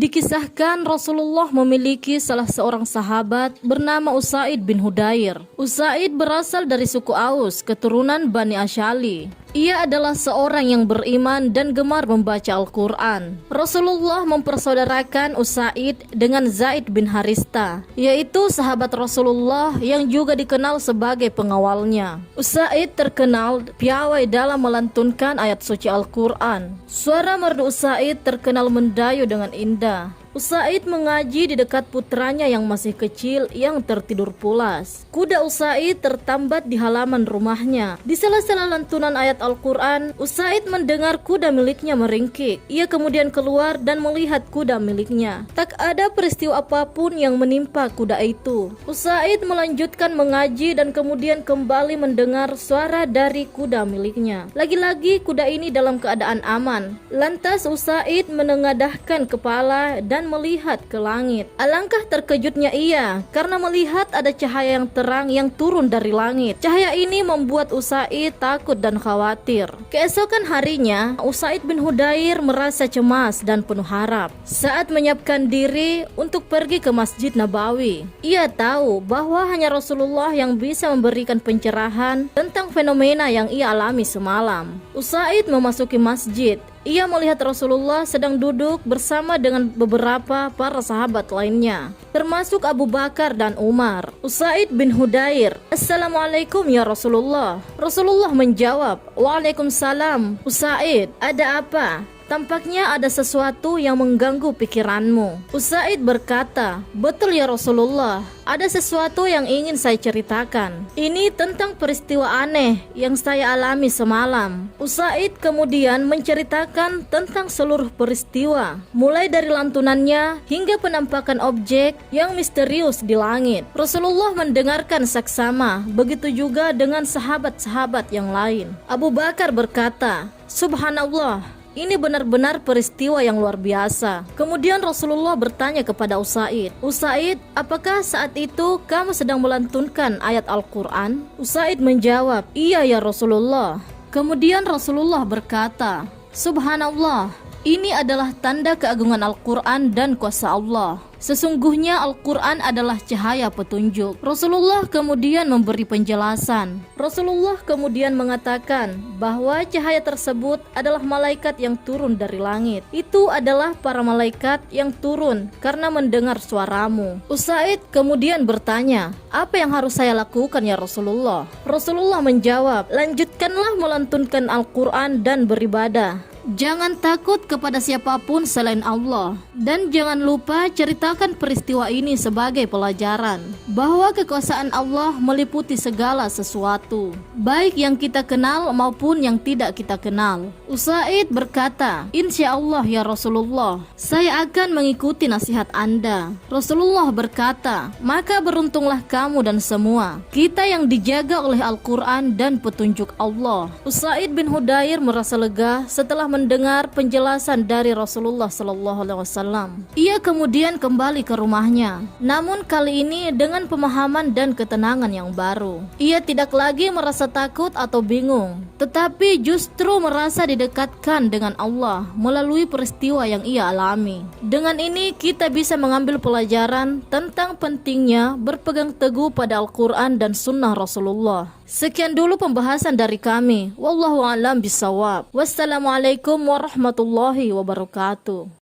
Dikisahkan Rasulullah memiliki salah seorang sahabat bernama Usaid bin Hudair. Usaid berasal dari suku Aus, keturunan Bani Asyali. Ia adalah seorang yang beriman dan gemar membaca Al-Quran. Rasulullah mempersaudarakan Usaid dengan Zaid bin Harista, yaitu sahabat Rasulullah yang juga dikenal sebagai pengawalnya. Usaid terkenal piawai dalam melantunkan ayat suci Al-Quran. Suara merdu Usaid terkenal mendayu dengan indah. Usaid mengaji di dekat putranya yang masih kecil yang tertidur pulas. Kuda Usaid tertambat di halaman rumahnya. Di sela-sela lantunan ayat Al-Quran, Usaid mendengar kuda miliknya meringkik. Ia kemudian keluar dan melihat kuda miliknya. Tak ada peristiwa apapun yang menimpa kuda itu. Usaid melanjutkan mengaji dan kemudian kembali mendengar suara dari kuda miliknya. Lagi-lagi kuda ini dalam keadaan aman. Lantas Usaid menengadahkan kepala dan melihat ke langit. Alangkah terkejutnya ia karena melihat ada cahaya yang terang yang turun dari langit. Cahaya ini membuat Usaid takut dan khawatir. Keesokan harinya, Usaid bin Hudair merasa cemas dan penuh harap. Saat menyiapkan diri untuk pergi ke Masjid Nabawi, ia tahu bahwa hanya Rasulullah yang bisa memberikan pencerahan tentang fenomena yang ia alami semalam. Usaid memasuki masjid. Ia melihat Rasulullah sedang duduk bersama dengan beberapa para sahabat lainnya, termasuk Abu Bakar dan Umar. Usaid bin Hudair, "Assalamualaikum ya Rasulullah." Rasulullah menjawab, "Waalaikumsalam." "Usaid, ada apa? Tampaknya ada sesuatu yang mengganggu pikiranmu." Usaid berkata, "Betul ya Rasulullah, ada sesuatu yang ingin saya ceritakan. Ini tentang peristiwa aneh yang saya alami semalam." Usaid kemudian menceritakan tentang seluruh peristiwa, mulai dari lantunannya hingga penampakan objek yang misterius di langit. Rasulullah mendengarkan saksama, begitu juga dengan sahabat-sahabat yang lain. Abu Bakar berkata, "Subhanallah, ini benar-benar peristiwa yang luar biasa." Kemudian Rasulullah bertanya kepada Usaid, "Usaid, apakah saat itu kamu sedang melantunkan ayat Al-Quran?" Usaid menjawab, "Iya ya Rasulullah." Kemudian Rasulullah berkata, "Subhanallah, ini adalah tanda keagungan Al-Quran dan kuasa Allah. Sesungguhnya Al-Quran adalah cahaya petunjuk." Rasulullah kemudian memberi penjelasan. Rasulullah kemudian mengatakan bahwa cahaya tersebut adalah malaikat yang turun dari langit. Itu adalah para malaikat yang turun karena mendengar suaramu. Usaid kemudian bertanya, "Apa yang harus saya lakukan ya Rasulullah?" Rasulullah menjawab, "Lanjutkanlah melantunkan Al-Quran dan beribadah. Jangan takut kepada siapapun selain Allah. Dan jangan lupa ceritakan peristiwa ini sebagai pelajaran bahwa kekuasaan Allah meliputi segala sesuatu, baik yang kita kenal maupun yang tidak kita kenal." Usaid berkata, "Insya Allah ya Rasulullah, saya akan mengikuti nasihat Anda." Rasulullah berkata, "Maka beruntunglah kamu dan semua kita yang dijaga oleh Al-Quran dan petunjuk Allah." Usaid bin Hudair merasa lega setelah mendengar penjelasan dari Rasulullah SAW. Ia kemudian kembali ke rumahnya, namun kali ini dengan pemahaman dan ketenangan yang baru. Ia tidak lagi merasa takut atau bingung, tetapi justru merasa didekatkan dengan Allah melalui peristiwa yang ia alami. Dengan ini kita bisa mengambil pelajaran tentang pentingnya berpegang teguh pada Al-Quran dan Sunnah Rasulullah. Sekian dulu pembahasan dari kami. Wallahu a'lam bishawab. Wassalamualaikum warahmatullahi wabarakatuh.